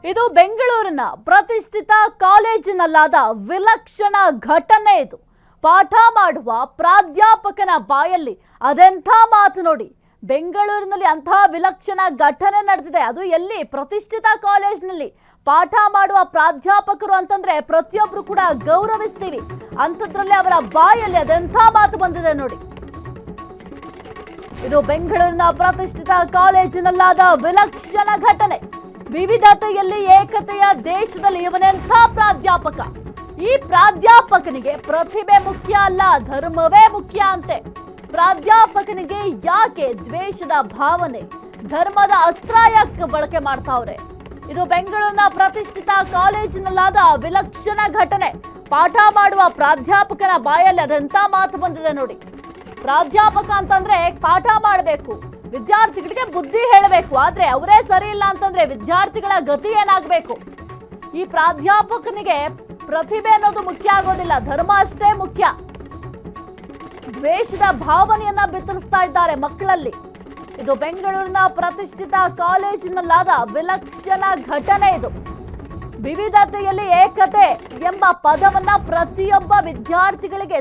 ಇದು ಬೆಂಗಳೂರಿನ ಪ್ರತಿಷ್ಠಿತ ಕಾಲೇಜಿನಲ್ಲಾದ ವಿಲಕ್ಷಣ ಘಟನೆ ಇದು. ಪಾಠ ಮಾಡುವ ಪ್ರಾಧ್ಯಾಪಕನ ಬಾಯಲ್ಲಿ ಅದೆಂಥ ಮಾತು ನೋಡಿ. ಬೆಂಗಳೂರಿನಲ್ಲಿ ಅಂಥ ವಿಲಕ್ಷಣ ಘಟನೆ ನಡೆದಿದೆ. ಅದು ಎಲ್ಲಿ? ಪ್ರತಿಷ್ಠಿತ ಕಾಲೇಜಿನಲ್ಲಿ. ಪಾಠ ಮಾಡುವ ಪ್ರಾಧ್ಯಾಪಕರು ಅಂತಂದ್ರೆ ಪ್ರತಿಯೊಬ್ಬರು ಕೂಡ ಗೌರವಿಸ್ತೀವಿ, ಅಂಥದ್ರಲ್ಲಿ ಅವರ ಬಾಯಲ್ಲಿ ಅದೆಂಥ ಮಾತು ಬಂದಿದೆ ನೋಡಿ. ಇದು ಬೆಂಗಳೂರಿನ ಪ್ರತಿಷ್ಠಿತ ಕಾಲೇಜಿನಲ್ಲಾದ ವಿಲಕ್ಷಣ ಘಟನೆ. ವಿವಿಧತೆಯಲ್ಲಿ ಏಕತೆಯ ದೇಶದಲ್ಲಿ ಇವನೆಂಥ ಪ್ರಾಧ್ಯಾಪಕ. ಈ ಪ್ರಾಧ್ಯಾಪಕನಿಗೆ ಪ್ರತಿಭೆ ಮುಖ್ಯ ಅಲ್ಲ, ಧರ್ಮವೇ ಮುಖ್ಯ ಅಂತೆ. ಪ್ರಾಧ್ಯಾಪಕನಿಗೆ ಯಾಕೆ ದ್ವೇಷದ ಭಾವನೆ, ಧರ್ಮದ ಅಸ್ತ್ರ ಯಾಕೆ ಬಳಕೆ ಮಾಡ್ತಾವ್ರೆ? ಇದು ಬೆಂಗಳೂರಿನ ಪ್ರತಿಷ್ಠಿತ ಕಾಲೇಜಿನಲ್ಲಾದ ವಿಲಕ್ಷಣ ಘಟನೆ. ಪಾಠ ಮಾಡುವ ಪ್ರಾಧ್ಯಾಪಕನ ಬಾಯಲ್ಲಿ ಅದೆಂಥ ಮಾತು ಬಂದಿದೆ ನೋಡಿ. ಪ್ರಾಧ್ಯಾಪಕ ಅಂತಂದ್ರೆ ಪಾಠ ಮಾಡಬೇಕು, ವಿದ್ಯಾರ್ಥಿಗಳಿಗೆ ಬುದ್ಧಿ ಹೇಳಬೇಕು. ಆದ್ರೆ ಅವರೇ ಸರಿ ಇಲ್ಲ ಅಂತಂದ್ರೆ ವಿದ್ಯಾರ್ಥಿಗಳ ಗತಿ ಏನಾಗಬೇಕು? ಈ ಪ್ರಾಧ್ಯಾಪಕನಿಗೆ ಪ್ರತಿಭೆ ಅನ್ನೋದು ಮುಖ್ಯ ಆಗೋದಿಲ್ಲ, ಧರ್ಮ ಅಷ್ಟೇ ಮುಖ್ಯ. ದ್ವೇಷದ ಭಾವನೆಯನ್ನ ಬಿತ್ತರಿಸ್ತಾ ಇದ್ದಾರೆ ಮಕ್ಕಳಲ್ಲಿ. ಇದು ಬೆಂಗಳೂರಿನ ಪ್ರತಿಷ್ಠಿತ ಕಾಲೇಜಿನಲ್ಲಾದ ವಿಲಕ್ಷಣ ಘಟನೆ. ಇದು ವಿವಿಧತೆಯಲ್ಲಿ ಏಕತೆ ಎಂಬ ಪದವನ್ನ ಪ್ರತಿಯೊಬ್ಬ ವಿದ್ಯಾರ್ಥಿಗಳಿಗೆ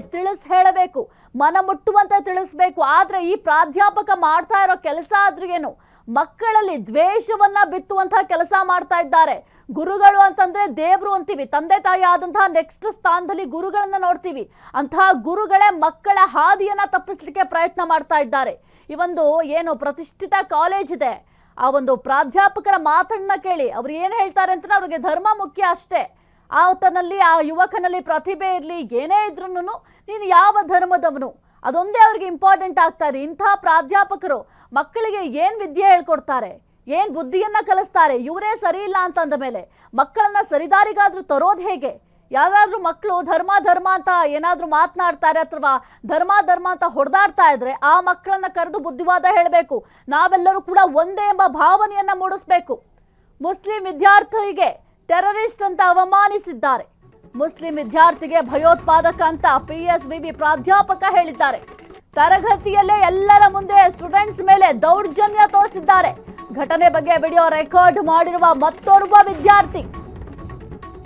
ಹೇಳಬೇಕು, ಮನ ಮುಟ್ಟುವಂತೆ ತಿಳಿಸ್ಬೇಕು. ಆದ್ರೆ ಈ ಪ್ರಾಧ್ಯಾಪಕ ಮಾಡ್ತಾ ಇರೋ ಕೆಲಸ ಆದ್ರೂ ಏನು? ಮಕ್ಕಳಲ್ಲಿ ದ್ವೇಷವನ್ನ ಬಿತ್ತುವಂತಹ ಕೆಲಸ ಮಾಡ್ತಾ ಇದ್ದಾರೆ. ಗುರುಗಳು ಅಂತಂದ್ರೆ ದೇವ್ರು ಅಂತೀವಿ, ತಂದೆ ತಾಯಿ ಆದಂತಹ ನೆಕ್ಸ್ಟ್ ಸ್ಥಾನದಲ್ಲಿ ಗುರುಗಳನ್ನ ನೋಡ್ತೀವಿ. ಅಂತಹ ಗುರುಗಳೇ ಮಕ್ಕಳ ಹಾದಿಯನ್ನ ತಪ್ಪಿಸ್ಲಿಕ್ಕೆ ಪ್ರಯತ್ನ ಮಾಡ್ತಾ ಇದ್ದಾರೆ. ಈ ಒಂದು ಏನು ಪ್ರತಿಷ್ಠಿತ ಕಾಲೇಜ್ ಇದೆ, ಆ ಒಂದು ಪ್ರಾಧ್ಯಾಪಕರ ಮಾತನ್ನ ಕೇಳಿ ಅವ್ರು ಏನು ಹೇಳ್ತಾರೆ ಅಂತ, ಅವ್ರಿಗೆ ಧರ್ಮ ಮುಖ್ಯ ಅಷ್ಟೇ. ಆತನಲ್ಲಿ, ಆ ಯುವಕನಲ್ಲಿ ಪ್ರತಿಭೆ ಇರಲಿ, ಏನೇ ಇದ್ರೂ ನೀನು ಯಾವ ಧರ್ಮದವನು, ಅದೊಂದೇ ಅವ್ರಿಗೆ ಇಂಪಾರ್ಟೆಂಟ್ ಆಗ್ತಾ ಇದೆ. ಇಂಥ ಪ್ರಾಧ್ಯಾಪಕರು ಮಕ್ಕಳಿಗೆ ಏನು ವಿದ್ಯೆ ಹೇಳ್ಕೊಡ್ತಾರೆ, ಏನು ಬುದ್ಧಿಯನ್ನ ಕಲಿಸ್ತಾರೆ? ಇವರೇ ಸರಿ ಇಲ್ಲ ಅಂತಂದ ಮೇಲೆ ಮಕ್ಕಳನ್ನ ಸರಿದಾರಿಗಾದ್ರೂ ತರೋದು ಹೇಗೆ? ಯಾರಾದ್ರೂ ಮಕ್ಕಳು ಧರ್ಮ ಧರ್ಮ ಅಂತ ಏನಾದ್ರೂ ಮಾತನಾಡ್ತಾರೆ ಅಥವಾ ಧರ್ಮ ಧರ್ಮ ಅಂತ ಹೊಡೆದಾಡ್ತಾ ಇದ್ರೆ ಆ ಮಕ್ಕಳನ್ನ ಕರೆದು ಬುದ್ಧಿವಾದ ಹೇಳಬೇಕು. ನಾವೆಲ್ಲರೂ ಕೂಡ ಒಂದೇ ಎಂಬ ಭಾವನೆಯನ್ನ ಮೂಡಿಸ್ಬೇಕು. ಮುಸ್ಲಿಂ ವಿದ್ಯಾರ್ಥಿಗೆ ಟೆರರಿಸ್ಟ್ ಅಂತ ಅವಮಾನಿಸಿದ್ದಾರೆ. ಮುಸ್ಲಿಂ ವಿದ್ಯಾರ್ಥಿಗೆ ಭಯೋತ್ಪಾದಕ ಅಂತ PSVV ಪ್ರಾಧ್ಯಾಪಕ ಹೇಳಿದ್ದಾರೆ. ತರಗತಿಯಲ್ಲೇ ಎಲ್ಲರ ಮುಂದೆ ಸ್ಟೂಡೆಂಟ್ಸ್ ಮೇಲೆ ದೌರ್ಜನ್ಯ ತೋರಿಸಿದ್ದಾರೆ. ಘಟನೆ ಬಗ್ಗೆ ವಿಡಿಯೋ ರೆಕಾರ್ಡ್ ಮಾಡಿರುವ ಮತ್ತೋರ್ವ ವಿದ್ಯಾರ್ಥಿ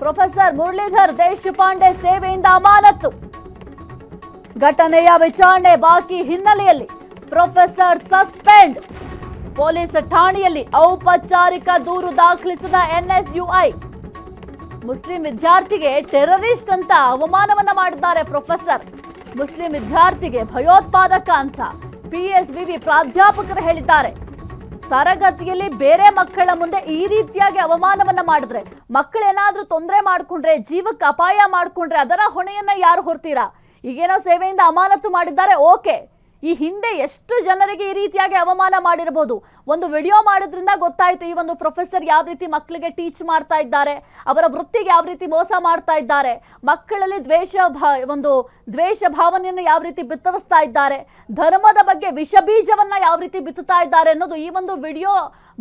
ಪ್ರೊಫೆಸರ್ ಮುರಳೀಧರ್ ದೇಶಪಾಂಡೆ ಸೇವೆಯಿಂದ ಅಮಾನತು. ಘಟನೆಯ ವಿಚಾರಣೆ ಬಾಕಿ ಹಿನ್ನೆಲೆಯಲ್ಲಿ ಪ್ರೊಫೆಸರ್ ಸಸ್ಪೆಂಡ್. ಪೊಲೀಸ್ ಠಾಣೆಯಲ್ಲಿ ಔಪಚಾರಿಕ ದೂರು ದಾಖಲಿಸಿದ NSUI. ಮುಸ್ಲಿಂ ವಿದ್ಯಾರ್ಥಿಗೆ ಟೆರರಿಸ್ಟ್ ಅಂತ ಅವಮಾನವನ್ನ ಮಾಡಿದ್ದಾರೆ ಪ್ರೊಫೆಸರ್. ಮುಸ್ಲಿಂ ವಿದ್ಯಾರ್ಥಿಗೆ ಭಯೋತ್ಪಾದಕ ಅಂತ PSVV ಪ್ರಾಧ್ಯಾಪಕರು ಹೇಳಿದ್ದಾರೆ. ತರಗತಿಯಲ್ಲಿ ಬೇರೆ ಮಕ್ಕಳ ಮುಂದೆ ಈ ರೀತಿಯಾಗಿ ಅವಮಾನವನ್ನ ಮಾಡಿದ್ರೆ, ಮಕ್ಕಳೇನಾದ್ರೂ ತೊಂದರೆ ಮಾಡ್ಕೊಂಡ್ರೆ, ಜೀವಕ್ಕೆ ಅಪಾಯ ಮಾಡ್ಕೊಂಡ್ರೆ ಅದರ ಹೊಣೆಯನ್ನ ಯಾರು ಹೊರ್ತೀರಾ? ಈಗೇನೋ ಸೇವೆಯಿಂದ ಅಮಾನತು ಮಾಡಿದ್ದಾರೆ, ಓಕೆ. ಈ ಹಿಂದೆ ಎಷ್ಟು ಜನರಿಗೆ ಈ ರೀತಿಯಾಗಿ ಅವಮಾನ ಮಾಡಿರಬಹುದು. ಒಂದು ವಿಡಿಯೋ ಮಾಡೋದ್ರಿಂದ ಗೊತ್ತಾಯ್ತು ಈ ಒಂದು ಪ್ರೊಫೆಸರ್ ಯಾವ ರೀತಿ ಮಕ್ಕಳಿಗೆ ಟೀಚ್ ಮಾಡ್ತಾ ಇದ್ದಾರೆ, ಅವರ ವೃತ್ತಿಗೆ ಯಾವ ರೀತಿ ಮೋಸ ಮಾಡ್ತಾ ಇದ್ದಾರೆ, ಮಕ್ಕಳಲ್ಲಿ ದ್ವೇಷ ಭಾವನೆಯನ್ನು ಯಾವ ರೀತಿ ಬಿತ್ತರಿಸ್ತಾ ಇದ್ದಾರೆ, ಧರ್ಮದ ಬಗ್ಗೆ ವಿಷ ಬೀಜವನ್ನ ಯಾವ ರೀತಿ ಬಿತ್ತುತ್ತಾ ಇದ್ದಾರೆ ಅನ್ನೋದು ಈ ಒಂದು ವಿಡಿಯೋ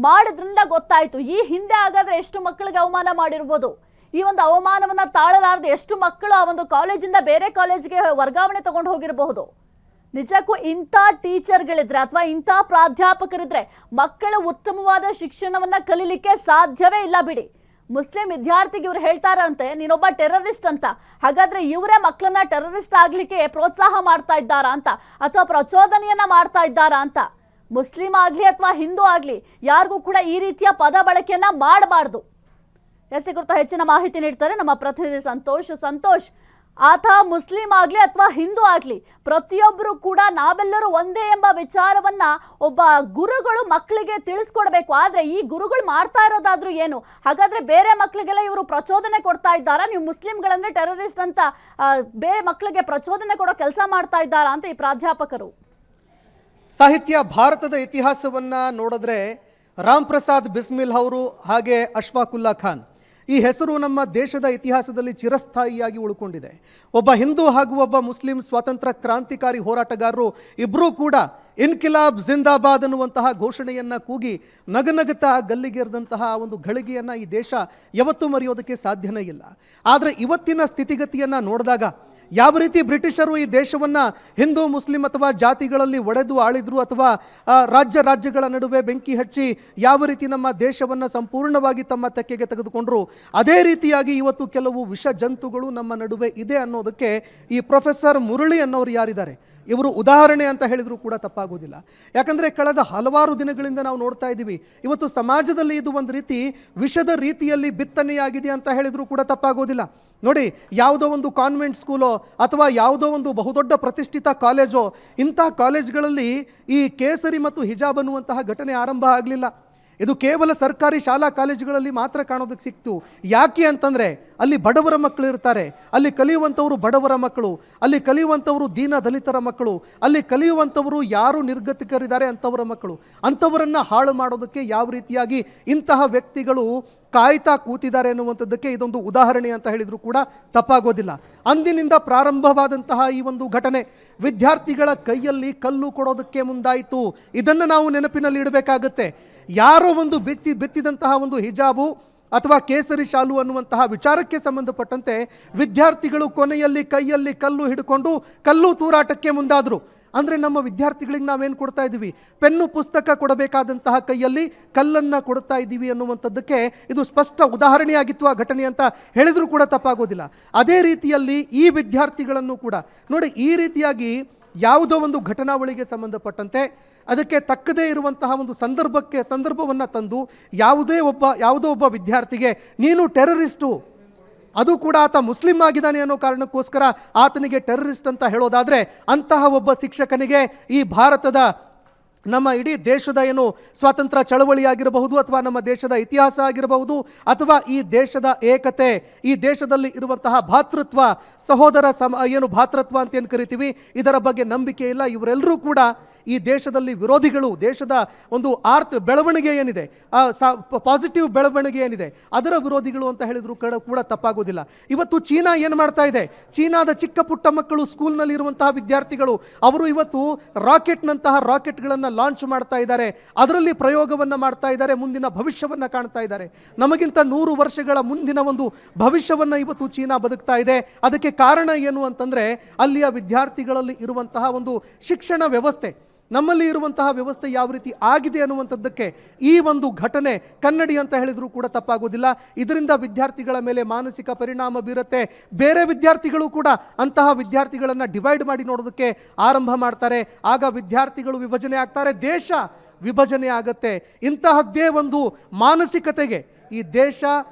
ಮಾಡೋದ್ರಿಂದ ಗೊತ್ತಾಯ್ತು. ಈ ಹಿಂದೆ ಹಾಗಾದ್ರೆ ಎಷ್ಟು ಮಕ್ಕಳಿಗೆ ಅವಮಾನ ಮಾಡಿರ್ಬೋದು. ಈ ಒಂದು ಅವಮಾನವನ್ನ ತಾಳಲಾರದೆ ಎಷ್ಟು ಮಕ್ಕಳು ಆ ಒಂದು ಕಾಲೇಜಿಂದ ಬೇರೆ ಕಾಲೇಜಿಗೆ ವರ್ಗಾವಣೆ ತಗೊಂಡು ಹೋಗಿರಬಹುದು. ನಿಜಕ್ಕೂ ಇಂಥ ಟೀಚರ್ಗಳಿದ್ರೆ ಅಥವಾ ಇಂಥ ಪ್ರಾಧ್ಯಾಪಕರಿದ್ರೆ ಮಕ್ಕಳು ಉತ್ತಮವಾದ ಶಿಕ್ಷಣವನ್ನ ಕಲೀಲಿಕ್ಕೆ ಸಾಧ್ಯವೇ ಇಲ್ಲ ಬಿಡಿ. ಮುಸ್ಲಿಂ ವಿದ್ಯಾರ್ಥಿಗೆ ಇವ್ರು ಹೇಳ್ತಾರಂತೆ ನೀನೊಬ್ಬ ಟೆರರಿಸ್ಟ್ ಅಂತ. ಹಾಗಾದ್ರೆ ಇವರೇ ಮಕ್ಕಳನ್ನ ಟೆರರಿಸ್ಟ್ ಆಗ್ಲಿಕ್ಕೆ ಪ್ರೋತ್ಸಾಹ ಮಾಡ್ತಾ ಇದ್ದಾರಾ ಅಂತ, ಅಥವಾ ಪ್ರಚೋದನೆಯನ್ನ ಮಾಡ್ತಾ ಇದ್ದಾರಾ ಅಂತ? ಮುಸ್ಲಿಂ ಆಗ್ಲಿ ಅಥವಾ ಹಿಂದೂ ಆಗ್ಲಿ ಯಾರಿಗೂ ಕೂಡ ಈ ರೀತಿಯ ಪದ ಬಳಕೆಯನ್ನ ಮಾಡಬಾರ್ದು. ಎಸ್ ಕುರಿತ ಹೆಚ್ಚಿನ ಮಾಹಿತಿ ನೀಡ್ತಾರೆ ನಮ್ಮ ಪ್ರತಿನಿಧಿ ಸಂತೋಷ್. ಆತ ಮುಸ್ಲಿಂ ಆಗ್ಲಿ ಅಥವಾ ಹಿಂದೂ ಆಗ್ಲಿ ಪ್ರತಿಯೊಬ್ಬರು ಕೂಡ ನಾವೆಲ್ಲರೂ ಒಂದೇ ಎಂಬ ವಿಚಾರವನ್ನ ಒಬ್ಬ ಗುರುಗಳು ಮಕ್ಕಳಿಗೆ ತಿಳಿಸ್ಕೊಡ್ಬೇಕು. ಆದ್ರೆ ಈ ಗುರುಗಳು ಮಾಡ್ತಾ ಇರೋದಾದ್ರೂ ಏನು? ಹಾಗಾದ್ರೆ ಬೇರೆ ಮಕ್ಕಳಿಗೆಲ್ಲ ಇವರು ಪ್ರಚೋದನೆ ಕೊಡ್ತಾ ಇದ್ದಾರಾ? ನೀವು ಮುಸ್ಲಿಂಗಳಂದ್ರೆ ಟೆರರಿಸ್ಟ್ ಅಂತ ಬೇರೆ ಮಕ್ಕಳಿಗೆ ಪ್ರಚೋದನೆ ಕೊಡೋ ಕೆಲಸ ಮಾಡ್ತಾ ಇದ್ದಾರಾ ಅಂತ ಈ ಪ್ರಾಧ್ಯಾಪಕರು. ಸಾಹಿತ್ಯ ಭಾರತದ ಇತಿಹಾಸವನ್ನ ನೋಡಿದ್ರೆ ರಾಮ್ ಪ್ರಸಾದ್ ಬಿಸ್ಮಿಲ್ ಅವರು ಹಾಗೆ ಅಶ್ಫಾಕುಲ್ಲಾ ಖಾನ್ ಈ ಹೆಸರು ನಮ್ಮ ದೇಶದ ಇತಿಹಾಸದಲ್ಲಿ ಚಿರಸ್ಥಾಯಿಯಾಗಿ ಉಳ್ಕೊಂಡಿದೆ. ಒಬ್ಬ ಹಿಂದೂ ಹಾಗೂ ಒಬ್ಬ ಮುಸ್ಲಿಂ ಸ್ವಾತಂತ್ರ್ಯ ಕ್ರಾಂತಿಕಾರಿ ಹೋರಾಟಗಾರರು ಇಬ್ಬರೂ ಕೂಡ ಇನ್ಕಿಲಾಬ್ ಜಿಂದಾಬಾದ್ ಅನ್ನುವಂತಹ ಘೋಷಣೆಯನ್ನು ಕೂಗಿ ನಗನಗುತ್ತಾ ಗಲ್ಲಿಗೇರಿದಂತಹ ಒಂದು ಘಳಿಗೆಯನ್ನು ಈ ದೇಶ ಯಾವತ್ತೂ ಮರೆಯೋದಕ್ಕೆ ಸಾಧ್ಯನೇ ಇಲ್ಲ. ಆದರೆ ಇವತ್ತಿನ ಸ್ಥಿತಿಗತಿಯನ್ನು ನೋಡಿದಾಗ ಯಾವ ರೀತಿ ಬ್ರಿಟಿಷರು ಈ ದೇಶವನ್ನು ಹಿಂದೂ ಮುಸ್ಲಿಂ ಅಥವಾ ಜಾತಿಗಳಲ್ಲಿ ಒಡೆದು ಆಳಿದ್ರು ಅಥವಾ ರಾಜ್ಯಗಳ ನಡುವೆ ಬೆಂಕಿ ಹಚ್ಚಿ ಯಾವ ರೀತಿ ನಮ್ಮ ದೇಶವನ್ನು ಸಂಪೂರ್ಣವಾಗಿ ತಮ್ಮ ತೆಕ್ಕೆಗೆ ತೆಗೆದುಕೊಂಡ್ರು, ಅದೇ ರೀತಿಯಾಗಿ ಇವತ್ತು ಕೆಲವು ವಿಷ ಜಂತುಗಳು ನಮ್ಮ ನಡುವೆ ಇದೆ ಅನ್ನೋದಕ್ಕೆ ಈ ಪ್ರೊಫೆಸರ್ ಮುರಳಿ ಅನ್ನೋರು ಯಾರಿದ್ದಾರೆ ಇವರು ಉದಾಹರಣೆ ಅಂತ ಹೇಳಿದರೂ ಕೂಡ ತಪ್ಪಾಗೋದಿಲ್ಲ. ಯಾಕಂದರೆ ಕಳೆದ ಹಲವಾರು ದಿನಗಳಿಂದ ನಾವು ನೋಡ್ತಾ ಇದ್ದೀವಿ, ಇವತ್ತು ಸಮಾಜದಲ್ಲಿ ಇದು ಒಂದು ರೀತಿ ವಿಷದ ರೀತಿಯಲ್ಲಿ ಬಿತ್ತನೆಯಾಗಿದೆ ಅಂತ ಹೇಳಿದರೂ ಕೂಡ ತಪ್ಪಾಗೋದಿಲ್ಲ. ನೋಡಿ, ಯಾವುದೋ ಒಂದು ಕಾನ್ವೆಂಟ್ ಸ್ಕೂಲೋ ಅಥವಾ ಯಾವುದೋ ಒಂದು ಬಹುದೊಡ್ಡ ಪ್ರತಿಷ್ಠಿತ ಕಾಲೇಜೋ, ಇಂಥ ಕಾಲೇಜ್ಗಳಲ್ಲಿ ಈ ಕೇಸರಿ ಮತ್ತು ಹಿಜಾಬ್ ಅನ್ನುವಂತಹ ಘಟನೆ ಆರಂಭ ಆಗಲಿಲ್ಲ. ಇದು ಕೇವಲ ಸರ್ಕಾರಿ ಶಾಲಾ ಕಾಲೇಜುಗಳಲ್ಲಿ ಮಾತ್ರ ಕಾಣೋದಕ್ಕೆ ಸಿಕ್ತು. ಯಾಕೆ ಅಂತಂದರೆ ಅಲ್ಲಿ ಬಡವರ ಮಕ್ಕಳು ಇರ್ತಾರೆ, ಅಲ್ಲಿ ಕಲಿಯುವಂಥವರು ಬಡವರ ಮಕ್ಕಳು, ಅಲ್ಲಿ ಕಲಿಯುವಂಥವರು ದೀನ ದಲಿತರ ಮಕ್ಕಳು, ಅಲ್ಲಿ ಕಲಿಯುವಂಥವರು ಯಾರು ನಿರ್ಗತಿಕರಿದ್ದಾರೆ ಅಂಥವರ ಮಕ್ಕಳು. ಅಂಥವರನ್ನು ಹಾಳು ಮಾಡೋದಕ್ಕೆ ಯಾವ ರೀತಿಯಾಗಿ ಇಂತಹ ವ್ಯಕ್ತಿಗಳು ಕಾಯ್ತಾ ಕೂತಿದ್ದಾರೆ ಅನ್ನುವಂಥದ್ದಕ್ಕೆ ಇದೊಂದು ಉದಾಹರಣೆ ಅಂತ ಹೇಳಿದರೂ ಕೂಡ ತಪ್ಪಾಗೋದಿಲ್ಲ. ಅಂದಿನಿಂದ ಪ್ರಾರಂಭವಾದಂತಹ ಈ ಒಂದು ಘಟನೆ ವಿದ್ಯಾರ್ಥಿಗಳ ಕೈಯಲ್ಲಿ ಕಲ್ಲು ಕೊಡೋದಕ್ಕೆ ಮುಂದಾಯಿತು. ಇದನ್ನು ನಾವು ನೆನಪಿನಲ್ಲಿ ಇಡಬೇಕಾಗತ್ತೆ. ಯಾರೋ ಒಂದು ಬೆತ್ತಿದಂತಹ ಒಂದು ಹಿಜಾಬು ಅಥವಾ ಕೇಸರಿ ಶಾಲು ಅನ್ನುವಂತಹ ವಿಚಾರಕ್ಕೆ ಸಂಬಂಧಪಟ್ಟಂತೆ ವಿದ್ಯಾರ್ಥಿಗಳು ಕೊನೆಯಲ್ಲಿ ಕೈಯಲ್ಲಿ ಕಲ್ಲು ಹಿಡ್ಕೊಂಡು ಕಲ್ಲು ತೂರಾಟಕ್ಕೆ ಮುಂದಾದರು. ಅಂದರೆ ನಮ್ಮ ವಿದ್ಯಾರ್ಥಿಗಳಿಗೆ ನಾವೇನು ಕೊಡ್ತಾ ಇದ್ದೀವಿ? ಪೆನ್ನು ಪುಸ್ತಕ ಕೊಡಬೇಕಾದಂತಹ ಕೈಯಲ್ಲಿ ಕಲ್ಲನ್ನು ಕೊಡ್ತಾ ಇದ್ದೀವಿ ಅನ್ನುವಂಥದ್ದಕ್ಕೆ ಇದು ಸ್ಪಷ್ಟ ಉದಾಹರಣೆಯಾಗಿತ್ತು ಆ ಘಟನೆ ಅಂತ ಹೇಳಿದರೂ ಕೂಡ ತಪ್ಪಾಗೋದಿಲ್ಲ. ಅದೇ ರೀತಿಯಲ್ಲಿ ಈ ವಿದ್ಯಾರ್ಥಿಗಳನ್ನು ಕೂಡ ನೋಡಿ, ಈ ರೀತಿಯಾಗಿ ಯಾವುದೋ ಒಂದು ಘಟನಾವಳಿಗೆ ಸಂಬಂಧಪಟ್ಟಂತೆ ಅದಕ್ಕೆ ತಕ್ಕದೇ ಇರುವಂತಹ ಒಂದು ಸಂದರ್ಭವನ್ನು ತಂದು ಯಾವುದೋ ಒಬ್ಬ ವಿದ್ಯಾರ್ಥಿಗೆ ನೀನು ಟೆರರಿಸ್ಟು, ಅದು ಕೂಡ ಆತ ಮುಸ್ಲಿಂ ಆಗಿದ್ದಾನೆ ಅನ್ನೋ ಕಾರಣಕ್ಕೋಸ್ಕರ ಆತನಿಗೆ ಟೆರರಿಸ್ಟ್ ಅಂತ ಹೇಳೋದಾದರೆ, ಅಂತಹ ಒಬ್ಬ ಶಿಕ್ಷಕನಿಗೆ ಈ ಭಾರತದ ನಮ್ಮ ಇಡೀ ದೇಶದ ಏನು ಸ್ವಾತಂತ್ರ್ಯ ಚಳವಳಿ ಆಗಿರಬಹುದು ಅಥವಾ ನಮ್ಮ ದೇಶದ ಇತಿಹಾಸ ಆಗಿರಬಹುದು ಅಥವಾ ಈ ದೇಶದ ಏಕತೆ, ಈ ದೇಶದಲ್ಲಿ ಇರುವಂತಹ ಭಾತೃತ್ವ, ಸಹೋದರ ಏನು ಭಾತೃತ್ವ ಅಂತ ಏನು ಕರಿತೀವಿ, ಇದರ ಬಗ್ಗೆ ನಂಬಿಕೆ ಇಲ್ಲ. ಇವರೆಲ್ಲರೂ ಕೂಡ ಈ ದೇಶದಲ್ಲಿ ವಿರೋಧಿಗಳು. ದೇಶದ ಒಂದು ಬೆಳವಣಿಗೆ ಏನಿದೆ, ಪಾಸಿಟಿವ್ ಬೆಳವಣಿಗೆ ಏನಿದೆ, ಅದರ ವಿರೋಧಿಗಳು ಅಂತ ಹೇಳಿದ್ರು ಕೂಡ ತಪ್ಪಾಗೋದಿಲ್ಲ. ಇವತ್ತು ಚೀನಾ ಏನು ಮಾಡ್ತಾ ಇದೆ? ಚೀನಾದ ಚಿಕ್ಕ ಪುಟ್ಟ ಮಕ್ಕಳು, ಸ್ಕೂಲ್ನಲ್ಲಿ ಇರುವಂತಹ ವಿದ್ಯಾರ್ಥಿಗಳು, ಅವರು ಇವತ್ತು ರಾಕೆಟ್ಗಳನ್ನು ಲಾಂಚ್ ಮಾಡ್ತಾ ಇದ್ದಾರೆ, ಅದರಲ್ಲಿ ಪ್ರಯೋಗವನ್ನು ಮಾಡ್ತಾ ಇದ್ದಾರೆ, ಮುಂದಿನ ಭವಿಷ್ಯವನ್ನು ಕಾಣ್ತಾ ಇದ್ದಾರೆ. ನಮಗಿಂತ 100 ವರ್ಷಗಳ ಮುಂದಿನ ಒಂದು ಭವಿಷ್ಯವನ್ನು ಇವತ್ತು ಚೀನಾ ಬದುಕ್ತಾ ಇದೆ. ಅದಕ್ಕೆ ಕಾರಣ ಏನು ಅಂತಂದರೆ ಅಲ್ಲಿಯ ವಿದ್ಯಾರ್ಥಿಗಳಲ್ಲಿ ಇರುವಂತಹ ಒಂದು ಶಿಕ್ಷಣ ವ್ಯವಸ್ಥೆ, ನಮ್ಮಲ್ಲಿ ಇರುವಂತಹ ವ್ಯವಸ್ಥೆ ಯಾವ ರೀತಿ ಆಗಿದೆ ಅನ್ನುವಂಥದ್ದಕ್ಕೆ ಈ ಒಂದು ಘಟನೆ ಕನ್ನಡಿ ಅಂತ ಹೇಳಿದರೂ ಕೂಡ ತಪ್ಪಾಗೋದಿಲ್ಲ. ಇದರಿಂದ ವಿದ್ಯಾರ್ಥಿಗಳ ಮೇಲೆ ಮಾನಸಿಕ ಪರಿಣಾಮ ಬೀರುತ್ತೆ. ಬೇರೆ ವಿದ್ಯಾರ್ಥಿಗಳು ಕೂಡ ಅಂತಹ ವಿದ್ಯಾರ್ಥಿಗಳನ್ನು ಡಿವೈಡ್ ಮಾಡಿ ನೋಡೋದಕ್ಕೆ ಆರಂಭ ಮಾಡ್ತಾರೆ. ಆಗ ವಿದ್ಯಾರ್ಥಿಗಳು ವಿಭಜನೆ ಆಗ್ತಾರೆ, ದೇಶ ವಿಭಜನೆ ಆಗತ್ತೆ. ಇಂತಹದ್ದೇ ಒಂದು ಮಾನಸಿಕತೆಗೆ ಈ ದೇಶ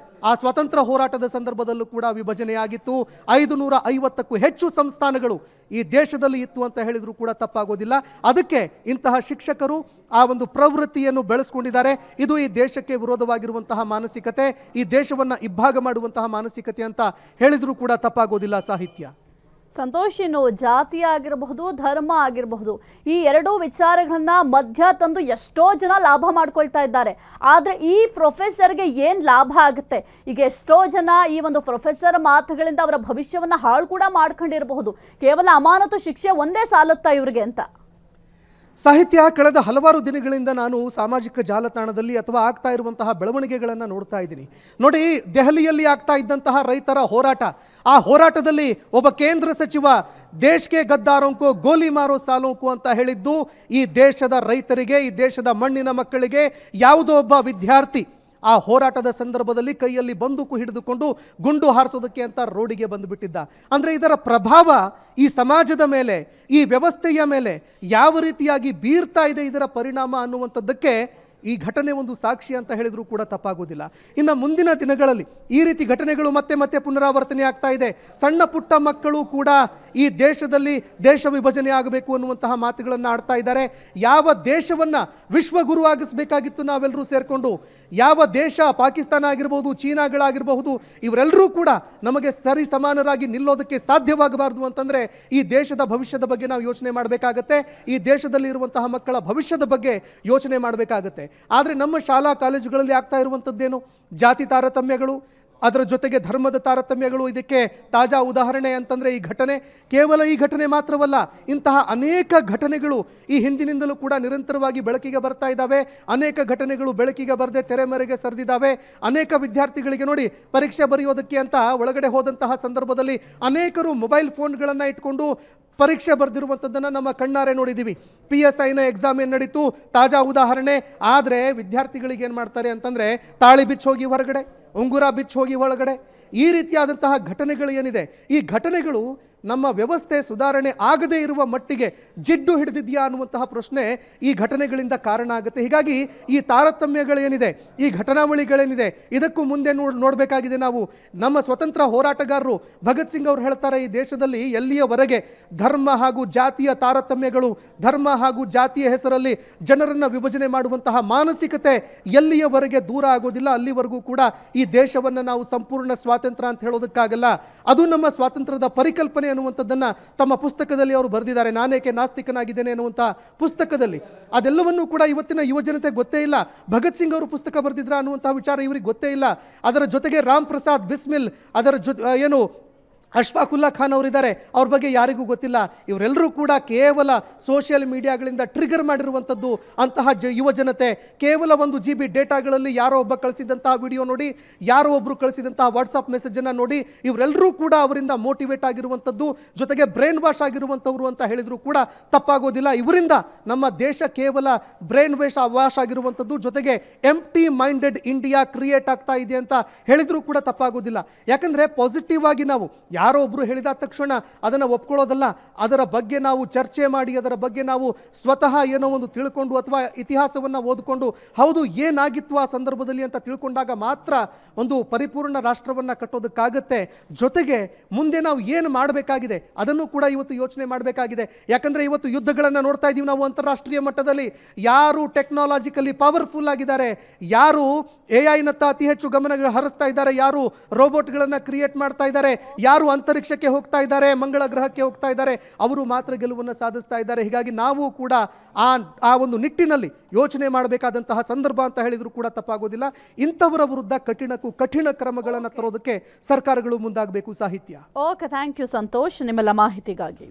ಆ ಸ್ವತಂತ್ರ ಹೋರಾಟದ ಸಂದರ್ಭದಲ್ಲೂ ಕೂಡ ವಿಭಜನೆಯಾಗಿತ್ತು. 550ಕ್ಕೂ ಹೆಚ್ಚು ಸಂಸ್ಥಾನಗಳು ಈ ದೇಶದಲ್ಲಿ ಇತ್ತು ಅಂತ ಹೇಳಿದರೂ ಕೂಡ ತಪ್ಪಾಗೋದಿಲ್ಲ. ಅದಕ್ಕೆ ಇಂತಹ ಶಿಕ್ಷಕರು ಆ ಒಂದು ಪ್ರವೃತ್ತಿಯನ್ನು ಬೆಳೆಸ್ಕೊಂಡಿದ್ದಾರೆ. ಇದು ಈ ದೇಶಕ್ಕೆ ವಿರೋಧವಾಗಿರುವಂತಹ ಮಾನಸಿಕತೆ, ಈ ದೇಶವನ್ನು ಇಬ್ಬಾಗ ಮಾಡುವಂತಹ ಮಾನಸಿಕತೆ ಅಂತ ಹೇಳಿದರೂ ಕೂಡ ತಪ್ಪಾಗೋದಿಲ್ಲ. ಸಾಹಿತ್ಯ ಸಂತೋಷ್, ಇನ್ನು ಜಾತಿ ಆಗಿರಬಹುದು, ಧರ್ಮ ಆಗಿರಬಹುದು, ಈ ಎರಡೂ ವಿಚಾರಗಳನ್ನ ಮಧ್ಯ ತಂದು ಎಷ್ಟೋ ಜನ ಲಾಭ ಮಾಡ್ಕೊಳ್ತಾ ಇದ್ದಾರೆ. ಆದರೆ ಈ ಪ್ರೊಫೆಸರ್ಗೆ ಏನು ಲಾಭ ಆಗುತ್ತೆ? ಈಗ ಎಷ್ಟೋ ಜನ ಈ ಒಂದು ಪ್ರೊಫೆಸರ್ ಮಾತುಗಳಿಂದ ಅವರ ಭವಿಷ್ಯವನ್ನು ಹಾಳು ಕೂಡ ಮಾಡ್ಕೊಂಡಿರಬಹುದು. ಕೇವಲ ಅಮಾನತು ಶಿಕ್ಷೆ ಒಂದೇ ಸಾಲುತ್ತಾ ಇವ್ರಿಗೆ ಅಂತ. ಸಾಹಿತ್ಯ, ಕಳೆದ ಹಲವಾರು ದಿನಗಳಿಂದ ನಾನು ಸಾಮಾಜಿಕ ಜಾಲತಾಣದಲ್ಲಿ ಅಥವಾ ಆಗ್ತಾ ಇರುವಂತಹ ಬೆಳವಣಿಗೆಗಳನ್ನು ನೋಡ್ತಾ ಇದ್ದೀನಿ. ನೋಡಿ, ದೆಹಲಿಯಲ್ಲಿ ಆಗ್ತಾ ಇದ್ದಂತಹ ರೈತರ ಹೋರಾಟ, ಆ ಹೋರಾಟದಲ್ಲಿ ಒಬ್ಬ ಕೇಂದ್ರ ಸಚಿವ ದೇಶಕ್ಕೆ ಗದ್ದಾರೋಂಕೋ ಗೋಲಿ ಮಾರೋ ಸಾಲೋಂಕೋ ಅಂತ ಹೇಳಿದ್ದು ಈ ದೇಶದ ರೈತರಿಗೆ, ಈ ದೇಶದ ಮಣ್ಣಿನ ಮಕ್ಕಳಿಗೆ ಯಾವುದೋ ಒಬ್ಬ ವಿದ್ಯಾರ್ಥಿ ಆ ಹೋರಾಟದ ಸಂದರ್ಭದಲ್ಲಿ ಕೈಯಲ್ಲಿ ಬಂದೂಕು ಹಿಡಿದುಕೊಂಡು ಗುಂಡು ಹಾರಿಸೋದಕ್ಕೆ ಅಂತ ರೋಡಿಗೆ ಬಂದುಬಿಟ್ಟಿದ್ದ. ಅಂದರೆ ಇದರ ಪ್ರಭಾವ ಈ ಸಮಾಜದ ಮೇಲೆ, ಈ ವ್ಯವಸ್ಥೆಯ ಮೇಲೆ ಯಾವ ರೀತಿಯಾಗಿ ಬೀರ್ತಾ ಇದೆ, ಇದರ ಪರಿಣಾಮ ಅನ್ನುವಂಥದ್ದಕ್ಕೆ ಈ ಘಟನೆ ಒಂದು ಸಾಕ್ಷಿ ಅಂತ ಹೇಳಿದರೂ ಕೂಡ ತಪ್ಪಾಗೋದಿಲ್ಲ. ಇನ್ನು ಮುಂದಿನ ದಿನಗಳಲ್ಲಿ ಈ ರೀತಿ ಘಟನೆಗಳು ಮತ್ತೆ ಮತ್ತೆ ಪುನರಾವರ್ತನೆ ಆಗ್ತಾ ಇದೆ. ಸಣ್ಣ ಪುಟ್ಟ ಮಕ್ಕಳು ಕೂಡ ಈ ದೇಶದಲ್ಲಿ ದೇಶ ವಿಭಜನೆ ಆಗಬೇಕು ಅನ್ನುವಂತಹ ಮಾತುಗಳನ್ನು ಆಡ್ತಾ ಇದ್ದಾರೆ. ಯಾವ ದೇಶವನ್ನು ವಿಶ್ವಗುರು ಆಗಿಸಬೇಕಾಗಿತ್ತು ನಾವೆಲ್ಲರೂ ಸೇರಿಕೊಂಡು, ಯಾವ ದೇಶ, ಪಾಕಿಸ್ತಾನ ಆಗಿರ್ಬೋದು, ಚೀನಾಗಳಾಗಿರಬಹುದು, ಇವರೆಲ್ಲರೂ ಕೂಡ ನಮಗೆ ಸರಿ ಸಮಾನರಾಗಿ ನಿಲ್ಲೋದಕ್ಕೆ ಸಾಧ್ಯವಾಗಬಾರ್ದು ಅಂತಂದರೆ ಈ ದೇಶದ ಭವಿಷ್ಯದ ಬಗ್ಗೆ ನಾವು ಯೋಚನೆ ಮಾಡಬೇಕಾಗತ್ತೆ. ಈ ದೇಶದಲ್ಲಿ ಇರುವಂತಹ ಮಕ್ಕಳ ಭವಿಷ್ಯದ ಬಗ್ಗೆ ಯೋಚನೆ ಮಾಡಬೇಕಾಗತ್ತೆ. ಆದರೆ ನಮ್ಮ ಶಾಲಾ ಕಾಲೇಜುಗಳಲ್ಲಿ ಆಗ್ತಾ ಇರುವಂಥದ್ದೇನು? ಜಾತಿ ತಾರತಮ್ಯಗಳು, ಅದರ ಜೊತೆಗೆ ಧರ್ಮದ ತಾರತಮ್ಯಗಳು ಇದಕ್ಕೆ ತಾಜಾ ಉದಾಹರಣೆ ಅಂತಂದರೆ ಈ ಘಟನೆ. ಕೇವಲ ಈ ಘಟನೆ ಮಾತ್ರವಲ್ಲ, ಇಂತಹ ಅನೇಕ ಘಟನೆಗಳು ಈ ಹಿಂದಿನಿಂದಲೂ ಕೂಡ ನಿರಂತರವಾಗಿ ಬೆಳಕಿಗೆ ಬರ್ತಾ ಇದ್ದಾವೆ. ಅನೇಕ ಘಟನೆಗಳು ಬೆಳಕಿಗೆ ಬರದೆ ತೆರೆಮರೆಗೆ ಸರಿದಿದ್ದಾವೆ. ಅನೇಕ ವಿದ್ಯಾರ್ಥಿಗಳಿಗೆ ನೋಡಿ, ಪರೀಕ್ಷೆ ಬರೆಯೋದಕ್ಕೆ ಅಂತ ಒಳಗಡೆ ಹೋದಂತಹ ಸಂದರ್ಭದಲ್ಲಿ ಅನೇಕರು ಮೊಬೈಲ್ ಫೋನ್ಗಳನ್ನು ಇಟ್ಕೊಂಡು ಪರೀಕ್ಷೆ ಬರೆದಿರುವಂಥದ್ದನ್ನು ನಮ್ಮ ಕಣ್ಣಾರೆ ನೋಡಿದ್ದೀವಿ. PSIನ ಎಕ್ಸಾಮ್ ಏನು ನಡೀತು, ತಾಜಾ ಉದಾಹರಣೆ. ಆದರೆ ವಿದ್ಯಾರ್ಥಿಗಳಿಗೆ ಏನು ಮಾಡ್ತಾರೆ ಅಂತಂದರೆ, ತಾಳಿ ಬಿಚ್ಚಿ ಹೋಗಿ ಹೊರಗಡೆ, ಉಂಗುರ ಬಿಚ್ಚಿ ಹೋಗಿ ಒಳಗಡೆ, ಈ ರೀತಿಯಾದಂತಹ ಘಟನೆಗಳು ಏನಿದೆ, ಈ ಘಟನೆಗಳು ನಮ್ಮ ವ್ಯವಸ್ಥೆ ಸುಧಾರಣೆ ಆಗದೇ ಇರುವ ಮಟ್ಟಿಗೆ ಜಿಡ್ಡು ಹಿಡಿದಿದೆಯಾ ಅನ್ನುವಂತಹ ಪ್ರಶ್ನೆ ಈ ಘಟನೆಗಳಿಂದ ಕಾರಣ ಆಗುತ್ತೆ. ಹೀಗಾಗಿ ಈ ತಾರತಮ್ಯಗಳೇನಿದೆ, ಈ ಘಟನಾವಳಿಗಳೇನಿದೆ, ಇದಕ್ಕೂ ಮುಂದೆ ನೋಡಬೇಕಾಗಿದೆ ನಾವು. ನಮ್ಮ ಸ್ವತಂತ್ರ ಹೋರಾಟಗಾರರು ಭಗತ್ ಸಿಂಗ್ ಅವರು ಹೇಳ್ತಾರೆ, ಈ ದೇಶದಲ್ಲಿ ಎಲ್ಲಿಯವರೆಗೆ ಧರ್ಮ ಹಾಗೂ ಜಾತಿಯ ತಾರತಮ್ಯಗಳು, ಧರ್ಮ ಹಾಗೂ ಜಾತಿಯ ಹೆಸರಲ್ಲಿ ಜನರನ್ನು ವಿಭಜನೆ ಮಾಡುವಂತಹ ಮಾನಸಿಕತೆ ಎಲ್ಲಿಯವರೆಗೆ ದೂರ ಆಗೋದಿಲ್ಲ, ಅಲ್ಲಿವರೆಗೂ ಕೂಡ ಈ ದೇಶವನ್ನು ನಾವು ಸಂಪೂರ್ಣ ಸ್ವಾತಂತ್ರ್ಯ ಅಂತ ಹೇಳೋದಕ್ಕಾಗಲ್ಲ. ಅದು ನಮ್ಮ ಸ್ವಾತಂತ್ರ್ಯದ ಪರಿಕಲ್ಪನೆ ಅನ್ನುವಂಥದ್ದನ್ನು ತಮ್ಮ ಪುಸ್ತಕದಲ್ಲಿ ಅವರು ಬರೆದಿದ್ದಾರೆ. ನಾನೇಕೆ ನಾಸ್ತಿಕನಾಗಿದ್ದೇನೆ ಅನ್ನುವಂಥ ಪುಸ್ತಕದಲ್ಲಿ. ಅದೆಲ್ಲವನ್ನೂ ಕೂಡ ಇವತ್ತಿನ ಯುವಜನತೆ ಗೊತ್ತೇ ಇಲ್ಲ. ಭಗತ್ ಸಿಂಗ್ ಅವರು ಪುಸ್ತಕ ಬರೆದಿದ್ರ ಅನ್ನುವಂಥ ವಿಚಾರ ಇವರಿಗೆ ಗೊತ್ತೇ ಇಲ್ಲ. ಅದರ ಜೊತೆಗೆ ರಾಮ್ ಪ್ರಸಾದ್ ಬಿಸ್ಮಿಲ್, ಅದರ ಏನು ಅಶ್ಫಾಕುಲ್ಲಾ ಖಾನ್ ಅವರಿದ್ದಾರೆ, ಅವ್ರ ಬಗ್ಗೆ ಯಾರಿಗೂ ಗೊತ್ತಿಲ್ಲ. ಇವರೆಲ್ಲರೂ ಕೂಡ ಕೇವಲ ಸೋಷಿಯಲ್ ಮೀಡಿಯಾಗಳಿಂದ ಟ್ರಿಗರ್ ಮಾಡಿರುವಂಥದ್ದು. ಅಂತಹ ಯುವ ಜನತೆ ಕೇವಲ 1 GB ಡೇಟಾಗಳಲ್ಲಿ ಯಾರೋ ಒಬ್ಬ ಕಳಿಸಿದಂತಹ ವಿಡಿಯೋ ನೋಡಿ, ಯಾರೋ ಒಬ್ಬರು ಕಳಿಸಿದಂತಹ ವಾಟ್ಸಪ್ ಮೆಸೇಜನ್ನು ನೋಡಿ, ಇವರೆಲ್ಲರೂ ಕೂಡ ಅವರಿಂದ ಮೋಟಿವೇಟ್ ಆಗಿರುವಂಥದ್ದು, ಜೊತೆಗೆ ಬ್ರೈನ್ ವಾಶ್ ಆಗಿರುವಂಥವ್ರು ಅಂತ ಹೇಳಿದರೂ ಕೂಡ ತಪ್ಪಾಗೋದಿಲ್ಲ. ಇವರಿಂದ ನಮ್ಮ ದೇಶ ಕೇವಲ ಬ್ರೈನ್ ವಾಶ್ ಆಗಿರುವಂಥದ್ದು, ಜೊತೆಗೆ ಎಂಪ್ಟಿ ಮೈಂಡೆಡ್ ಇಂಡಿಯಾ ಕ್ರಿಯೇಟ್ ಆಗ್ತಾ ಇದೆ ಅಂತ ಹೇಳಿದರೂ ಕೂಡ ತಪ್ಪಾಗೋದಿಲ್ಲ. ಯಾಕಂದರೆ ಪಾಸಿಟಿವ್ ಆಗಿ ನಾವು ಯಾರೋ ಒಬ್ಬರು ಹೇಳಿದ ತಕ್ಷಣ ಅದನ್ನು ಒಪ್ಕೊಳ್ಳೋದಲ್ಲ, ಅದರ ಬಗ್ಗೆ ನಾವು ಚರ್ಚೆ ಮಾಡಿ, ಅದರ ಬಗ್ಗೆ ನಾವು ಸ್ವತಃ ಏನೋ ಒಂದು ತಿಳ್ಕೊಂಡು ಅಥವಾ ಇತಿಹಾಸವನ್ನು ಓದಿಕೊಂಡು ಹೌದು ಏನಾಗಿತ್ತು ಆ ಸಂದರ್ಭದಲ್ಲಿ ಅಂತ ತಿಳ್ಕೊಂಡಾಗ ಮಾತ್ರ ಒಂದು ಪರಿಪೂರ್ಣ ರಾಷ್ಟ್ರವನ್ನು ಕಟ್ಟೋದಕ್ಕಾಗತ್ತೆ. ಜೊತೆಗೆ ಮುಂದೆ ನಾವು ಏನು ಮಾಡಬೇಕಾಗಿದೆ ಅದನ್ನು ಕೂಡ ಇವತ್ತು ಯೋಚನೆ ಮಾಡಬೇಕಾಗಿದೆ. ಯಾಕಂದರೆ ಇವತ್ತು ಯುದ್ಧಗಳನ್ನು ನೋಡ್ತಾ ಇದ್ದೀವಿ ನಾವು ಅಂತಾರಾಷ್ಟ್ರೀಯ ಮಟ್ಟದಲ್ಲಿ. ಯಾರು ಟೆಕ್ನಾಲಜಿಕಲಿ ಪವರ್ಫುಲ್ ಆಗಿದ್ದಾರೆ, ಯಾರು AI-ನತ್ತ ಅತಿ ಹೆಚ್ಚು ಗಮನ ಹರಿಸ್ತಾ ಇದ್ದಾರೆ, ಯಾರು ರೋಬೋಟ್ಗಳನ್ನು ಕ್ರಿಯೇಟ್ ಮಾಡ್ತಾ ಇದ್ದಾರೆ, ಯಾರು ಅಂತರಿಕ್ಷಕ್ಕೆ ಹೋಗ್ತಾ ಇದ್ದಾರೆ, ಮಂಗಳ ಗ್ರಹಕ್ಕೆ ಹೋಗ್ತಾ ಇದ್ದಾರೆ, ಅವರು ಮಾತ್ರ ಗೆಲುವನ್ನು ಸಾಧಿಸ್ತಾ ಇದ್ದಾರೆ. ಹೀಗಾಗಿ ನಾವು ಕೂಡ ಆ ಒಂದು ನಿಟ್ಟಿನಲ್ಲಿ ಯೋಚನೆ ಮಾಡಬೇಕಾದಂತಹ ಸಂದರ್ಭ ಅಂತ ಹೇಳಿದರೂ ಕೂಡ ತಪ್ಪಾಗೋದಿಲ್ಲ. ಇಂಥವರ ವಿರುದ್ಧ ಕಠಿಣಕ್ಕೂ ಕಠಿಣ ಕ್ರಮಗಳನ್ನು ತರೋದಕ್ಕೆ ಸರ್ಕಾರಗಳು ಮುಂದಾಗಬೇಕು. ಸಾಹಿತ್ಯ. ಓಕೆ, ಥ್ಯಾಂಕ್ ಯು ಸಂತೋಷ್ ನಿಮ್ಮೆಲ್ಲ ಮಾಹಿತಿಗಾಗಿ.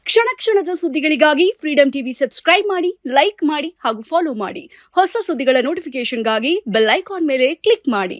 ಕ್ಷಣ ಕ್ಷಣದ ಸುದ್ದಿಗಳಿಗಾಗಿ ಫ್ರೀಡಂ ಟಿವಿ ಸಬ್ಸ್ಕ್ರೈಬ್ ಮಾಡಿ, ಲೈಕ್ ಮಾಡಿ ಹಾಗೂ ಫಾಲೋ ಮಾಡಿ. ಹೊಸ ಸುದ್ದಿಗಳ ನೋಟಿಫಿಕೇಶನ್ಗಾಗಿ ಬೆಲ್ ಐಕಾನ್ ಮೇಲೆ ಕ್ಲಿಕ್ ಮಾಡಿ.